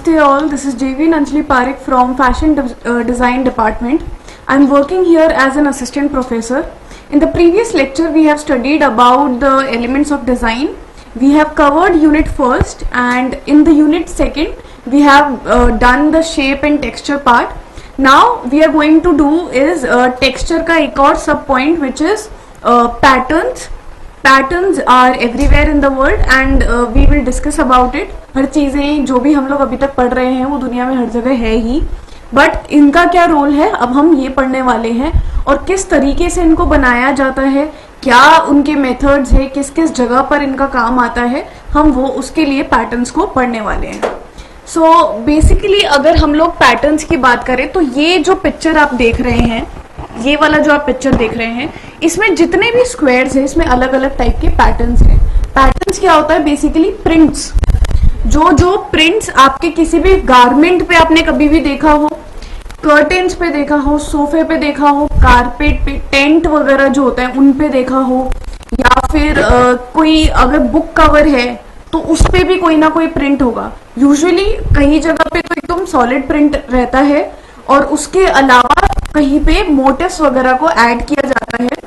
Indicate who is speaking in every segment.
Speaker 1: Namaste all, this is JV Anjali Parekh from Fashion Design Department. I am working here as an assistant professor. In the previous lecture we have studied about the elements of design. We have covered unit first and in the unit second we have done the shape and texture part. Now we are going to do is texture का एक और sub point which is patterns. Patterns are everywhere in the world and we will discuss about it. हर चीज़ें जो भी हम लोग अभी तक पढ़ रहे हैं वो दुनिया में हर जगह है ही, बट इनका क्या रोल है अब हम ये पढ़ने वाले हैं और किस तरीके से इनको बनाया जाता है, क्या उनके मेथड्स है, किस किस जगह पर इनका काम आता है, हम वो उसके लिए पैटर्न्स को पढ़ने वाले हैं. सो बेसिकली अगर हम लोग पैटर्न्स की बात करें तो ये जो पिक्चर आप देख रहे हैं, ये वाला जो आप पिक्चर देख रहे हैं, इसमें जितने भी स्क्वायर्स हैं इसमें अलग अलग टाइप के पैटर्न्स हैं. पैटर्न्स क्या होता है? Basically prints. जो प्रिंट्स आपके किसी भी गारमेंट पे आपने कभी भी देखा हो, कर्टेन्स पे देखा हो, सोफे पे देखा हो, कारपेट पे, टेंट वगैरह जो होता है उन पे देखा हो, या फिर कोई अगर बुक कवर है तो उस पे भी कोई ना कोई प्रिंट होगा. यूजुअली कई जगह पे तो एकदम सॉलिड प्रिंट रहता है और उसके अलावा कहीं पे मोटिव्स वगैरह को ऐड किया जाता है.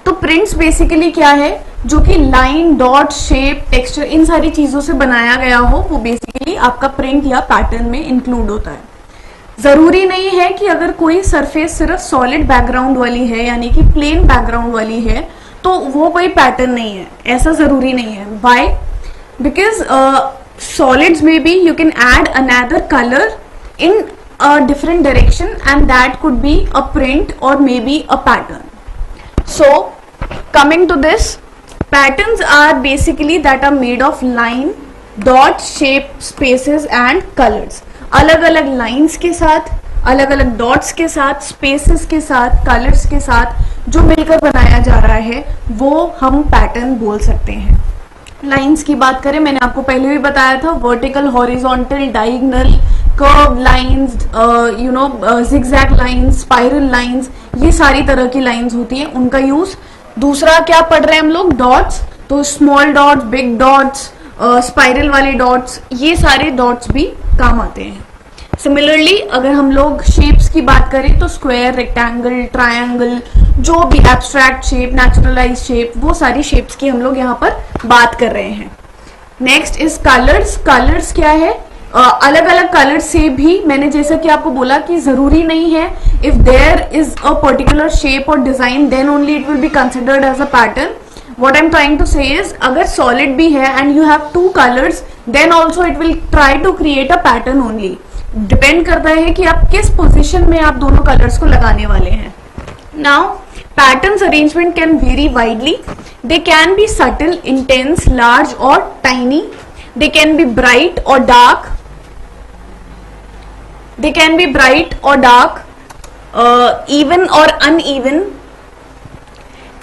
Speaker 1: तो प्रिंट्स बेसिकली क्या है? जो कि लाइन, डॉट, शेप, टेक्सचर इन सारी चीजों से बनाया गया हो वो बेसिकली आपका प्रिंट या पैटर्न में इंक्लूड होता है. जरूरी नहीं है कि अगर कोई सरफेस सिर्फ सॉलिड बैकग्राउंड वाली है यानी कि प्लेन बैकग्राउंड वाली है तो वो कोई पैटर्न नहीं है, ऐसा जरूरी नहीं है. व्हाई? बिकॉज solids में भी you can add another color in a different direction and that could be a print or maybe a pattern. So coming to this, patterns are basically that are made of line, dot, shape, spaces and colors. अलग अलग lines के साथ, अलग अलग dots के साथ, spaces के साथ, colors के साथ जो मिलकर बनाया जा रहा है वो हम pattern बोल सकते हैं. लाइंस की बात करें, मैंने आपको पहले भी बताया था, vertical, horizontal, diagonal, curve lines, zigzag lines, spiral lines, ये सारी तरह की लाइंस होती हैं, उनका यूज. दूसरा क्या पढ़ रहे हैं हम लोग? डॉट्स. तो small dots, big dots, spiral वाले डॉट्स, ये सारे डॉट्स भी काम आते हैं. सिमिलरली अगर हम लोग शेप्स की बात करें तो स्क्वायर, रेक्टेंगल, ट्रायंगल, जो भी एब्स्ट्रैक्ट शेप, नेचुरलाइज शेप, वो सारी शेप्स की हम लोग यहाँ पर बात कर रहे हैं. Next is colours. कलर्स क्या है? अलग अलग कलर्स से भी, मैंने जैसा कि आपको बोला कि जरूरी नहीं है if there is a particular shape और design then only it will be considered as a pattern. What I'm trying to say is अगर solid भी है and you have two colors then also it will try to create a pattern only. Depend करता है कि आप किस position में आप दोनों कलर्स को लगाने वाले हैं. Now patterns arrangement can vary widely. They can be subtle, intense, large और tiny. They can be bright और dark. They can be bright और डार्क, इवन और अनइवन,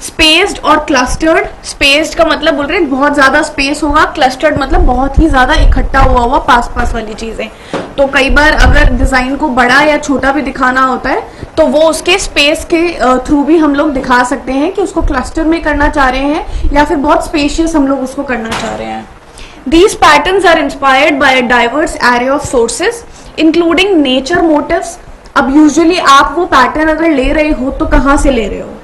Speaker 1: स्पेस्ड और क्लस्टर्ड. स्पेस्ड का मतलब बोल रहे हैं बहुत ज्यादा स्पेस होगा, क्लस्टर्ड मतलब बहुत ही ज्यादा इकट्ठा हुआ हुआ पास पास वाली चीजें. तो कई बार अगर डिजाइन को बड़ा या छोटा भी दिखाना होता है तो वो उसके स्पेस के थ्रू भी हम लोग दिखा सकते हैं कि उसको क्लस्टर में करना चाह रहे हैं या फिर बहुत स्पेशियस हम लोग उसको करना चाह रहे हैं. These patterns are inspired by a diverse array of sources including nature motifs. अब यूजुअली आप वो पैटर्न अगर ले रहे हो तो कहाँ से ले रहे हो?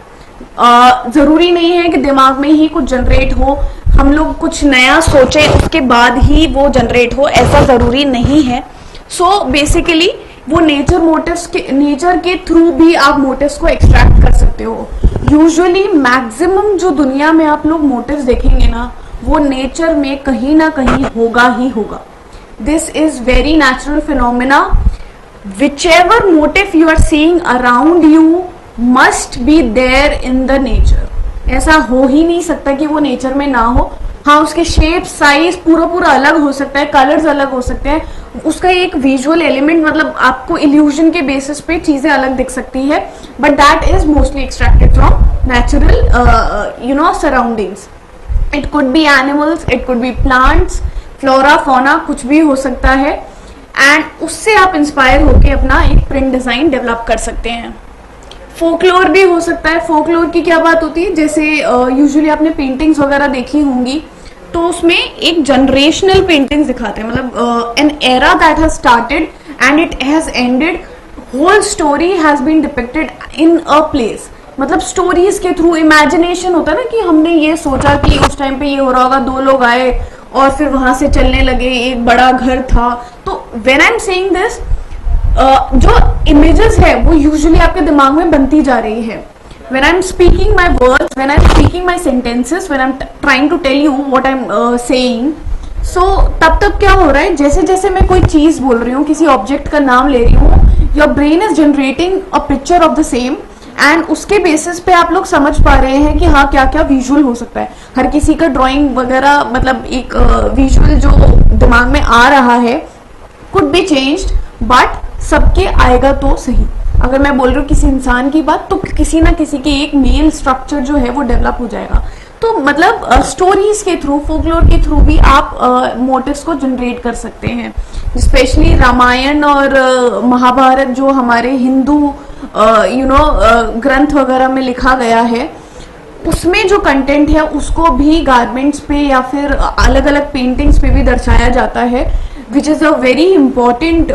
Speaker 1: जरूरी नहीं है कि दिमाग में ही कुछ जनरेट हो, हम लोग कुछ नया सोचे उसके बाद ही वो जनरेट हो, ऐसा जरूरी नहीं है. सो बेसिकली वो नेचर के थ्रू भी आप मोटिव्स को एक्सट्रैक्ट कर सकते हो. यूजुअली मैक्सिमम जो दुनिया में आप लोग मोटिव्स देखेंगे ना वो नेचर में कहीं ना कहीं होगा ही होगा. This is very natural phenomena. Whichever motive you are seeing around you must be there in the nature. ऐसा हो ही नहीं सकता कि वो नेचर में ना हो. हाँ, उसके शेप, साइज पूरा अलग हो सकता है, कलर्स अलग हो सकते हैं, उसका एक विजुअल एलिमेंट मतलब आपको इल्यूजन के बेसिस पे चीजें अलग दिख सकती है, but that is mostly extracted from natural surroundings. It could be animals, it could be plants, flora, fauna, कुछ भी हो सकता है एंड उससे आप इंस्पायर होके अपना एक प्रिंट डिजाइन डेवलप कर सकते हैं. फोकलोर भी हो सकता है. फोकलोर की क्या बात होती है? जैसे यूजुअली आपने पेंटिंग्स वगैरह देखी होंगी तो उसमें एक जनरेशनल पेंटिंग्स दिखाते हैं, मतलब an era that has started and it has ended, whole story has been depicted in a place. मतलब स्टोरीज के थ्रू इमेजिनेशन होता है ना, कि हमने ये सोचा कि उस टाइम पे ये हो रहा होगा, दो लोग आए और फिर वहां से चलने लगे, एक बड़ा घर था। तो when I am saying this, जो इमेजेस है वो यूजुअली आपके दिमाग में बनती जा रही है। When I'm speaking my words, when I'm speaking my sentences, when I'm trying to tell you what I'm saying, so तब तक क्या हो रहा है, जैसे जैसे मैं कोई चीज बोल रही हूँ, किसी ऑब्जेक्ट का नाम ले रही हूँ, your brain is generating a picture of the same, and उसके बेसिस पे आप लोग समझ पा रहे हैं कि हाँ क्या क्या विजुअल हो सकता है। हर किसी का ड्राइंग वगैरह, मतलब एक विजुअल जो दिमाग में आ रहा है कुड बी चेंज्ड, बट सबके आएगा तो सही। अगर मैं बोल रही हूँ किसी इंसान की बात, तो किसी ना किसी के एक मेल स्ट्रक्चर जो है वो डेवलप हो जाएगा। तो मतलब स्टोरीज के थ्रू, फोकलोर के थ्रू भी आप मोटिव्स को जनरेट कर सकते हैं। स्पेशली रामायण और महाभारत जो हमारे हिंदू ग्रंथ वगैरह में लिखा गया है, उसमें जो कंटेंट है उसको भी गारमेंट्स पे या फिर अलग अलग पेंटिंग्स पे भी दर्शाया जाता है, which is a very important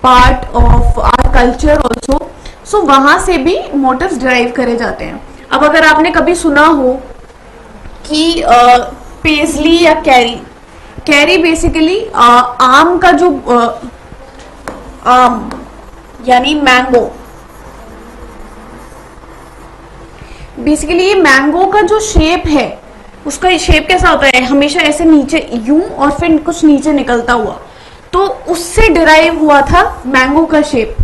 Speaker 1: part of our culture also. So वहां से भी मोटिव्स डिराइव करे जाते हैं। अब अगर आपने कभी सुना हो कि पेजली या कैरी, कैरी बेसिकली आम का जो आम यानी मैंगो, बेसिकली ये मैंगो का जो शेप है, उसका शेप कैसा होता है, हमेशा ऐसे नीचे यूं और फिर कुछ नीचे निकलता हुआ, तो उससे डिराइव हुआ था मैंगो का शेप।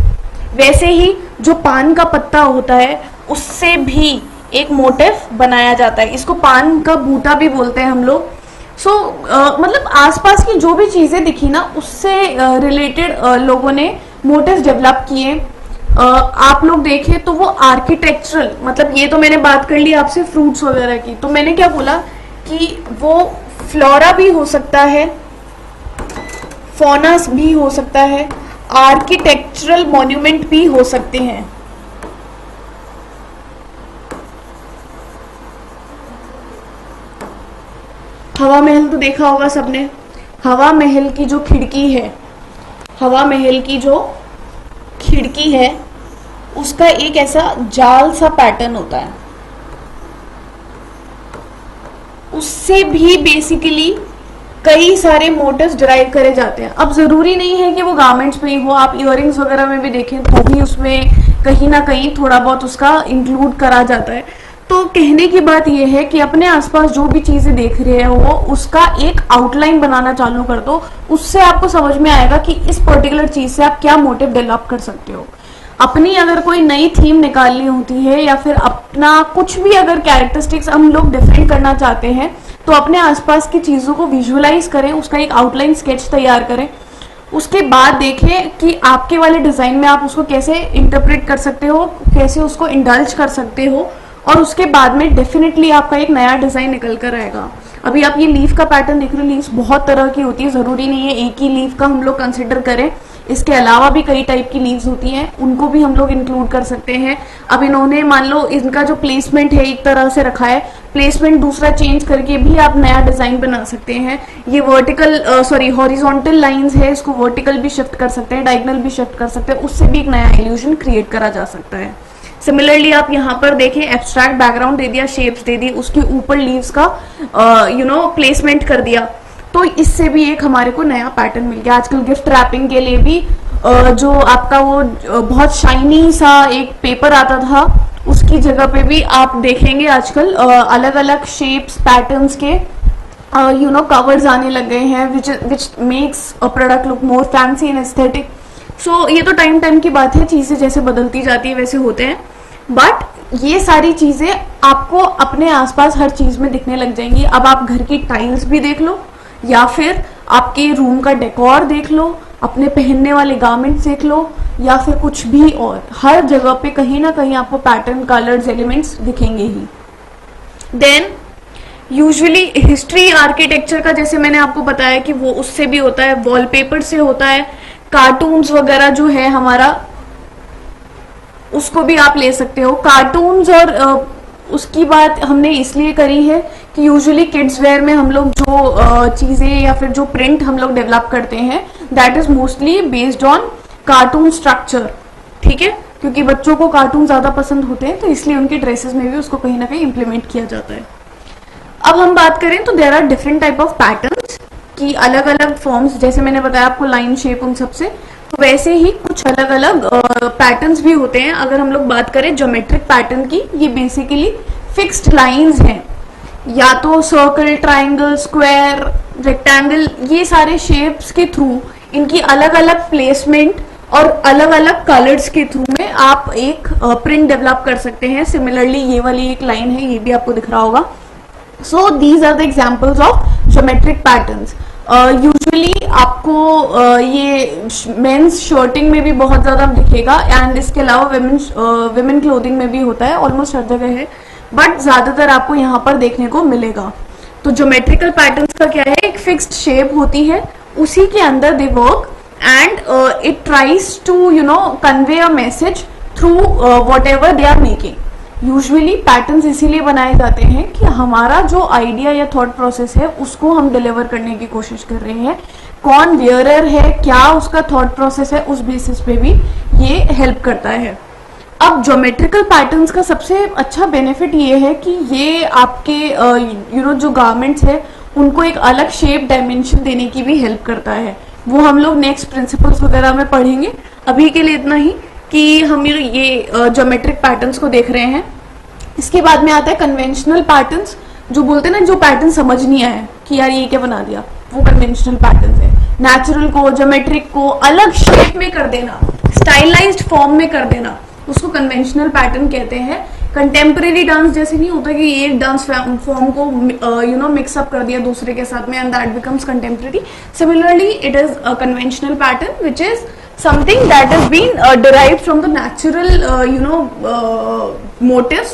Speaker 1: वैसे ही जो पान का पत्ता होता है उससे भी एक मोटिव बनाया जाता है, इसको पान का बूटा भी बोलते हैं हम लोग। सो मतलब आसपास की जो भी चीजें दिखी ना, उससे रिलेटेड लोगों ने मोटिव डेवलप किए। आप लोग देखें तो वो आर्किटेक्चरल, मतलब ये तो मैंने बात कर ली आपसे फ्रूट्स वगैरह की, तो मैंने क्या बोला कि वो फ्लोरा भी हो सकता है, फौनास भी हो सकता है, आर्किटेक्चरल मॉन्यूमेंट भी हो सकते हैं। हवा महल तो देखा होगा सबने। हवा महल की जो खिड़की है, हवा महल की जो खिड़की है, उसका एक ऐसा जाल सा पैटर्न होता है, उससे भी बेसिकली कई सारे मोटिव्स डिराइव करे जाते हैं। अब जरूरी नहीं है कि वो गारमेंट्स पे ही हो, आप इयररिंग्स वगैरह में भी देखें तो भी उसमें कहीं ना कहीं थोड़ा बहुत उसका इंक्लूड करा जाता है। तो कहने की बात यह है कि अपने आसपास जो भी चीजें देख रहे हो उसका एक आउटलाइन बनाना चालू कर दो, उससे आपको समझ में आएगा कि इस पर्टिकुलर चीज से आप क्या मोटिव डेवलप कर सकते हो। अपनी अगर कोई नई थीम निकालनी होती है या फिर अपना कुछ भी अगर कैरेक्टरिस्टिक्स हम लोग डिफरेंट करना चाहते हैं, तो अपने आसपास की चीजों को विजुअलाइज करें, उसका एक आउटलाइन स्केच तैयार करें, उसके बाद देखें कि आपके वाले डिजाइन में आप उसको कैसे इंटरप्रेट कर सकते हो, कैसे उसको इंडल्ज कर सकते हो, और उसके बाद में डेफिनेटली आपका एक नया डिजाइन निकल कर आएगा। अभी आप ये लीफ का पैटर्न देख रहे हो, लीव्स बहुत तरह की होती है, जरूरी नहीं है एक ही लीफ का हम लोग कंसिडर करें, इसके अलावा भी कई टाइप की लीव्स होती हैं, उनको भी हम लोग इंक्लूड कर सकते हैं। अब इन्होंने मान लो इनका जो प्लेसमेंट है एक तरह से रखा है, प्लेसमेंट दूसरा चेंज करके भी आप नया डिजाइन बना सकते हैं। ये वर्टिकल हॉरिजॉन्टल लाइंस है, इसको वर्टिकल भी शिफ्ट कर सकते हैं, डायगोनल भी शिफ्ट कर सकते हैं, उससे भी एक नया इल्यूजन क्रिएट करा जा सकता है। सिमिलरली आप यहाँ पर देखें, एब्स्ट्रैक्ट बैकग्राउंड दे दिया, शेप्स दे दी, उसके ऊपर लीव्स का प्लेसमेंट कर दिया, तो इससे भी एक हमारे को नया पैटर्न मिल गया। आजकल गिफ्ट रैपिंग के लिए भी जो आपका वो बहुत शाइनी सा एक पेपर आता था, उसकी जगह पे भी आप देखेंगे आजकल अलग अलग शेप्स पैटर्न्स के कवर्स आने लग गए हैं, which makes a product look more fancy and aesthetic. So ये तो टाइम की बात है, चीजें जैसे बदलती जाती है वैसे होते हैं, बट ये सारी चीजें आपको अपने आसपास हर चीज में दिखने लग जाएंगी। अब आप घर की टाइल्स भी देख लो, या फिर आपके रूम का डेकोर देख लो, अपने पहनने वाले गारमेंट्स देख लो, या फिर कुछ भी और, हर जगह पे कहीं ना कहीं आपको पैटर्न, कलर्स, एलिमेंट्स दिखेंगे ही। देन यूजुअली हिस्ट्री आर्किटेक्चर का, जैसे मैंने आपको बताया कि वो उससे भी होता है, वॉलपेपर से होता है, कार्टून्स वगैरह जो है हमारा, उसको भी आप ले सकते हो। कार्टून्स और उसकी बात हमने इसलिए करी है कि यूजुअली किड्स वेयर में हम लोग जो चीज़ें या फिर जो प्रिंट हम लोग डेवलप करते हैं that is mostly based on cartoon structure, ठीक है, क्योंकि बच्चों को कार्टून ज़्यादा पसंद होते हैं, तो इसलिए उनके ड्रेसेस में भी उसको कहीं ना कहीं इम्प्लीमेंट किया जाता है। अब हम बात करें तो there are different type of patterns की अलग अलग फॉर्म्स, जैसे मैंने बताया आपको लाइन शेप उन सबसे, तो वैसे ही कुछ अलग अलग पैटर्न्स भी होते हैं। अगर हम लोग बात करें ज्योमेट्रिक पैटर्न की, ये बेसिकली फिक्स्ड लाइंस हैं, या तो सर्कल, ट्राइंगल, स्क्वायर, रेक्टेंगल, ये सारे शेप्स के थ्रू इनकी अलग अलग प्लेसमेंट और अलग अलग कलर्स के थ्रू में आप एक प्रिंट डेवलप कर सकते हैं। सिमिलरली ये वाली एक लाइन है, ये भी आपको दिख रहा होगा। So these are the examples of geometric patterns. Usually आपको ये मेंस शर्टिंग में भी बहुत ज्यादा दिखेगा, एंड इसके अलावा विमेन क्लोथिंग में भी होता है, ऑलमोस्ट हर जगह है, बट ज्यादातर आपको यहाँ पर देखने को मिलेगा। तो ज्योमेट्रिकल पैटर्न्स का क्या है, एक फिक्स्ड शेप होती है, उसी के अंदर they work and it tries to convey a message through whatever they are making. Usually patterns इसीलिए बनाए जाते हैं कि हमारा जो आइडिया या थॉट प्रोसेस है उसको हम डिलीवर करने की कोशिश कर रहे हैं, कौन वियरर है, क्या उसका थॉट प्रोसेस है, उस बेसिस पे भी ये हेल्प करता है। अब ज्योमेट्रिकल पैटर्न्स का सबसे अच्छा बेनिफिट ये है कि ये आपके जो गारमेंट्स है उनको एक अलग शेप डायमेंशन देने की भी हेल्प करता है। वो हम लोग नेक्स्ट प्रिंसिपल्स वगैरह में पढ़ेंगे। अभी के लिए इतना ही कि हम ये ज्योमेट्रिक पैटर्न्स को देख रहे हैं। इसके बाद में आता है कन्वेंशनल पैटर्न्स, जो बोलते हैं ना, जो पैटर्न समझ नहीं आया कि यार ये क्या बना दिया, वो कन्वेंशनल पैटर्न्स है। नेचुरल को, ज्योमेट्रिक को अलग शेप में कर देना, स्टाइलाइज्ड फॉर्म में कर देना, उसको कन्वेंशनल पैटर्न कहते हैं। कंटेम्परेरी डांस जैसे नहीं होता कि एक डांस फॉर्म को मिक्सअप कर दिया दूसरे के साथ में and that becomes contemporary. Similarly it is a conventional pattern which is something that has been derived from the natural motifs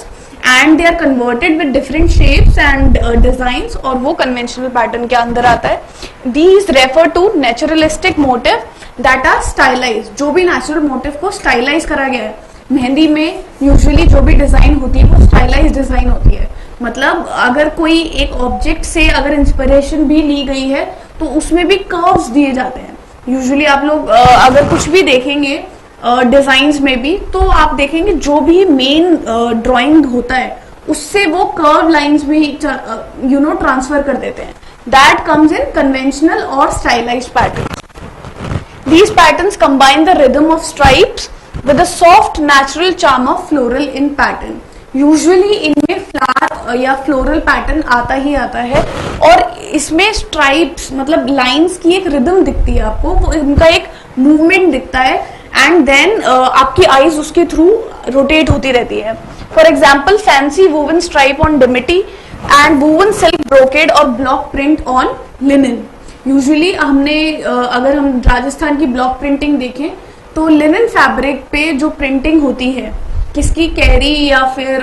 Speaker 1: and they are converted with different shapes and designs, और वो conventional pattern के अंदर आता है। These refer to naturalistic motif that are stylized। जो भी natural motif को stylize करा गया है, मेहंदी में यूजुअली जो भी डिजाइन होती है वो स्टाइलाइज डिजाइन होती है। मतलब अगर कोई एक ऑब्जेक्ट से अगर इंस्पिरेशन भी ली गई है तो उसमें भी कर्व्स दिए जाते हैं। यूजुअली आप लोग अगर कुछ भी देखेंगे डिजाइन्स में भी, तो आप देखेंगे जो भी मेन ड्राइंग होता है उससे वो कर्व लाइंस में ट्रांसफर कर देते हैं। दैट कम्स इन कन्वेंशनल और stylised patterns. These patterns combine the rhythm of stripes with a soft natural charm of floral in pattern. Usually इनमें फ्लावर या फ्लोरल पैटर्न आता ही आता है, और इसमें स्ट्राइप्स मतलब लाइंस की एक रिदम दिखती है आपको, वो इनका एक मूवमेंट दिखता है, एंड देन आपकी आईज उसके थ्रू रोटेट होती रहती है। For example fancy woven stripe on dimity and woven silk brocade और block print on linen. Usually हमने अगर हम राजस्थान की ब्लॉक प्रिंटिंग देखें तो लिनन फैब्रिक पे जो प्रिंटिंग होती है किसकी, कैरी या फिर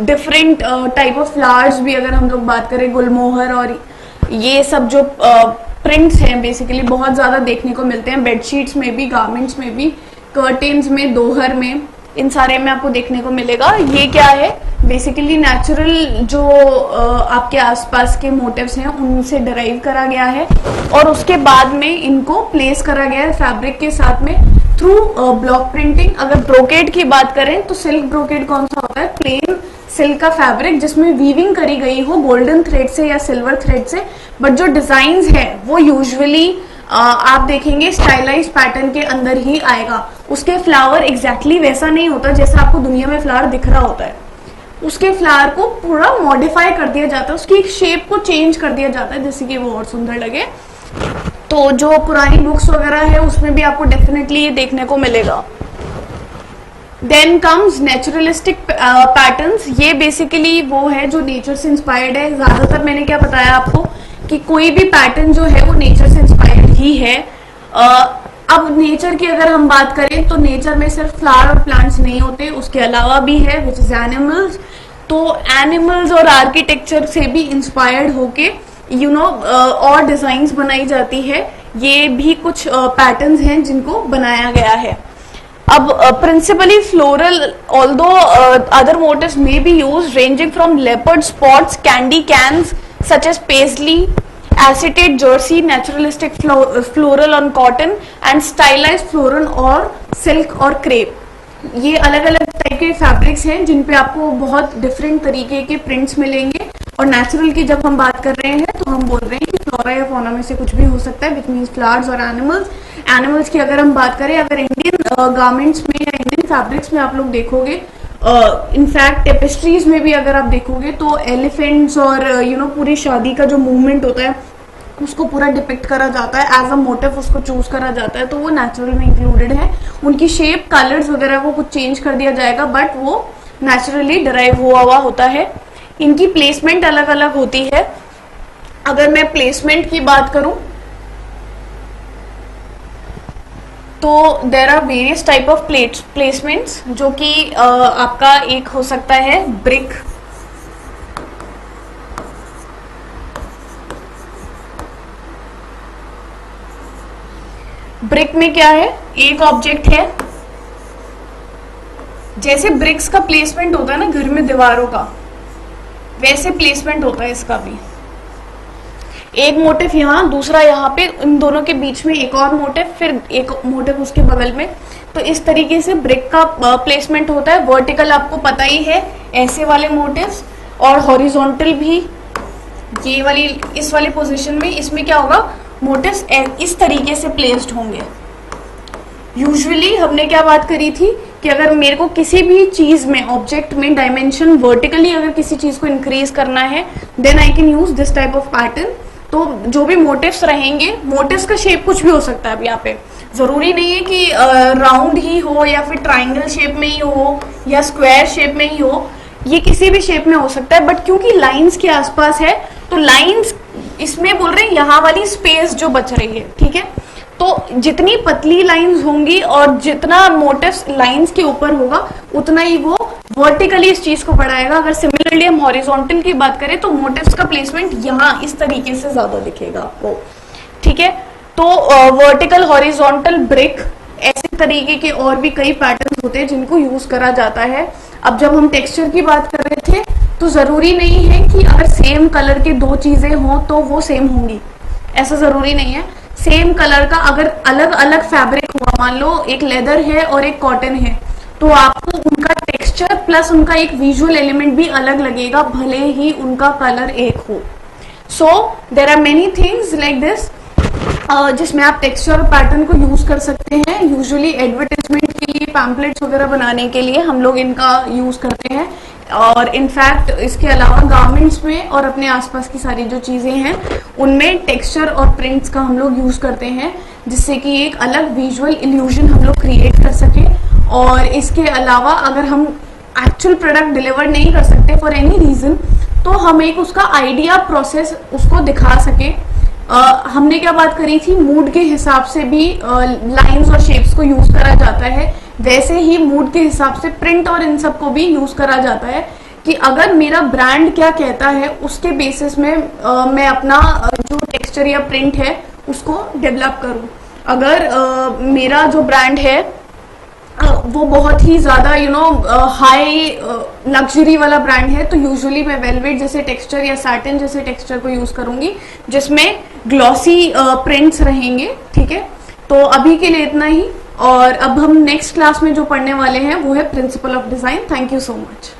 Speaker 1: डिफरेंट टाइप ऑफ फ्लावर्स भी, अगर हम लोग बात करें गुलमोहर और ये सब जो प्रिंट्स हैं बेसिकली बहुत ज्यादा देखने को मिलते हैं बेडशीट्स में भी, गारमेंट्स में भी, कर्टेन्स में, दोहर में, इन सारे में आपको देखने को मिलेगा। ये क्या है, बेसिकली नेचुरल जो आपके आसपास के मोटिव्स हैं उनसे डिराइव करा गया है, और उसके बाद में इनको प्लेस करा गया है फैब्रिक के साथ में थ्रू ब्लॉक प्रिंटिंग। अगर ब्रोकेड की बात करें तो सिल्क ब्रोकेड कौन सा होता है, प्लेन सिल्क का फैब्रिक जिसमें वीविंग करी गई हो गोल्डन थ्रेड से या सिल्वर थ्रेड से, बट जो डिजाइन्स है वो यूजुअली आप देखेंगे स्टाइलाइज्ड पैटर्न के अंदर ही आएगा। उसके फ्लावर एग्जैक्टली वैसा नहीं होता जैसा आपको दुनिया में फ्लावर दिख रहा होता है, उसके फ्लावर को पूरा मॉडिफाई कर दिया जाता है, उसकी शेप को चेंज कर दिया जाता है जिससे कि वो और सुंदर लगे। तो जो पुरानी बुक्स वगैरह है उसमें भी आपको डेफिनेटली ये देखने को मिलेगा। Then comes naturalistic patterns. ये बेसिकली वो है जो नेचर से इंस्पायर्ड है। ज्यादातर मैंने क्या बताया आपको कि कोई भी पैटर्न जो है वो नेचर से इंस्पायर्ड ही है। अब नेचर की अगर हम बात करें तो नेचर में सिर्फ फ्लावर और प्लांट्स नहीं होते, उसके अलावा भी है विच इज एनिमल्स। तो एनिमल्स और आर्किटेक्चर से भी इंस्पायर्ड होके और डिजाइन्स बनाई जाती है। ये भी कुछ पैटर्न्स हैं जिनको बनाया गया है। अब principally floral, although other motifs may be used ranging from leopard spots, candy cans such as paisley, acetate jersey, naturalistic floral on cotton and stylized floral और silk और crepe. ये अलग अलग टाइप के फैब्रिक्स हैं जिन पे आपको बहुत डिफरेंट तरीके के प्रिंट्स मिलेंगे. और नेचुरल की जब हम बात कर रहे हैं तो हम बोल रहे हैं कि फ्लोरा या फौना में से कुछ भी हो सकता है, विच मीन्स फ्लावर्स और एनिमल्स. एनिमल्स की अगर हम बात करें, अगर इंडियन गारमेंट्स में या इंडियन फैब्रिक्स में आप लोग देखोगे, इनफैक्ट टेपेस्ट्रीज में भी अगर आप देखोगे तो एलिफेंट्स और पूरी शादी का जो मूवमेंट होता है उसको पूरा डिपिक्ट करा जाता है, एज अ मोटिव उसको चूज करा जाता है, तो वो नेचुरल में इंक्लूडेड है. उनकी शेप, कलर्स वगैरह को कुछ चेंज कर दिया जाएगा, बट वो नेचुरली डिराइव हुआ होता है. इनकी प्लेसमेंट अलग अलग होती है. अगर मैं प्लेसमेंट की बात करूं तो there are various type of placements, जो कि आपका एक हो सकता है ब्रिक. ब्रिक में क्या है, एक ऑब्जेक्ट है. जैसे ब्रिक्स का प्लेसमेंट होता है ना घर में दीवारों का, वैसे प्लेसमेंट होता है इसका भी. एक मोटिव यहाँ, दूसरा यहाँ पे, इन दोनों के बीच में एक और मोटिव, फिर एक मोटिव उसके बगल में. तो इस तरीके से ब्रिक का प्लेसमेंट होता है. वर्टिकल आपको पता ही है, ऐसे वाले मोटिव्स, और हॉरिजॉन्टल भी ये वाली, इस वाले पोजीशन में. इसमें क्या होगा, मोटिव्स इस तरीके से प्लेस्ड होंगे. यूजुअली हमने क्या बात करी थी कि अगर मेरे को किसी भी चीज में, ऑब्जेक्ट में डायमेंशन वर्टिकली अगर किसी चीज को इंक्रीज करना है, then I can use this type of pattern. तो जो भी मोटिव्स रहेंगे, मोटिव्स का शेप कुछ भी हो सकता है. अब यहाँ पे जरूरी नहीं है कि राउंड ही हो या फिर ट्राइंगल शेप में ही हो या स्क्वायर शेप में ही हो, ये किसी भी शेप में हो सकता है. बट क्योंकि लाइंस के आसपास है तो लाइंस, इसमें बोल रहे हैं यहाँ वाली स्पेस जो बच रही है, ठीक है. तो जितनी पतली लाइंस होंगी और जितना मोटिव्स लाइंस के ऊपर होगा उतना ही वो वर्टिकली इस चीज को बढ़ाएगा. अगर सिमिलरली हम हॉरिजॉन्टल की बात करें तो मोटिव्स का प्लेसमेंट यहाँ इस तरीके से ज्यादा दिखेगा आपको, ठीक है. तो वर्टिकल, हॉरिजॉन्टल, ब्रिक, ऐसे तरीके के और भी कई पैटर्न्स होते हैं जिनको यूज करा जाता है. अब जब हम टेक्सचर की बात कर रहे थे तो जरूरी नहीं है कि अगर सेम कलर के दो चीजें हों तो वो सेम होंगी, ऐसा जरूरी नहीं है. सेम कलर का अगर अलग अलग फैब्रिक हुआ, मान लो एक लेदर है और एक कॉटन है, तो आपको उनका टेक्सचर प्लस उनका एक विजुअल एलिमेंट भी अलग लगेगा, भले ही उनका कलर एक हो. So there are many things like this जिसमें आप टेक्सचर और पैटर्न को यूज कर सकते हैं. यूजुअली एडवर्टाइजमेंट के लिए, पैम्पलेट्स वगैरह बनाने के लिए हम लोग इनका यूज करते हैं. और इनफैक्ट इसके अलावा गारमेंट्स में और अपने आसपास की सारी जो चीजें हैं उनमें टेक्सचर और प्रिंट्स का हम लोग यूज करते हैं, जिससे कि एक अलग विजुअल इल्यूजन हम लोग क्रिएट कर सके. और इसके अलावा अगर हम एक्चुअल प्रोडक्ट डिलीवर नहीं कर सकते फॉर एनी रीजन, तो हम एक उसका आइडिया प्रोसेस उसको दिखा सके. हमने क्या बात करी थी, मूड के हिसाब से भी लाइंस और शेप्स को यूज करा जाता है. वैसे ही मूड के हिसाब से प्रिंट और इन सब को भी यूज करा जाता है कि अगर मेरा ब्रांड क्या कहता है उसके बेसिस में मैं अपना जो टेक्सचर या प्रिंट है उसको डेवलप करूं. अगर मेरा जो ब्रांड है वो बहुत ही ज्यादा हाई लग्जरी वाला ब्रांड है, तो यूजुअली मैं वेलवेट जैसे टेक्सचर या सैटिन जैसे टेक्सचर को यूज करूंगी जिसमें ग्लॉसी प्रिंट्स रहेंगे, ठीक है. तो अभी के लिए इतना ही, और अब हम नेक्स्ट क्लास में जो पढ़ने वाले हैं वो है principle of design. Thank you so much.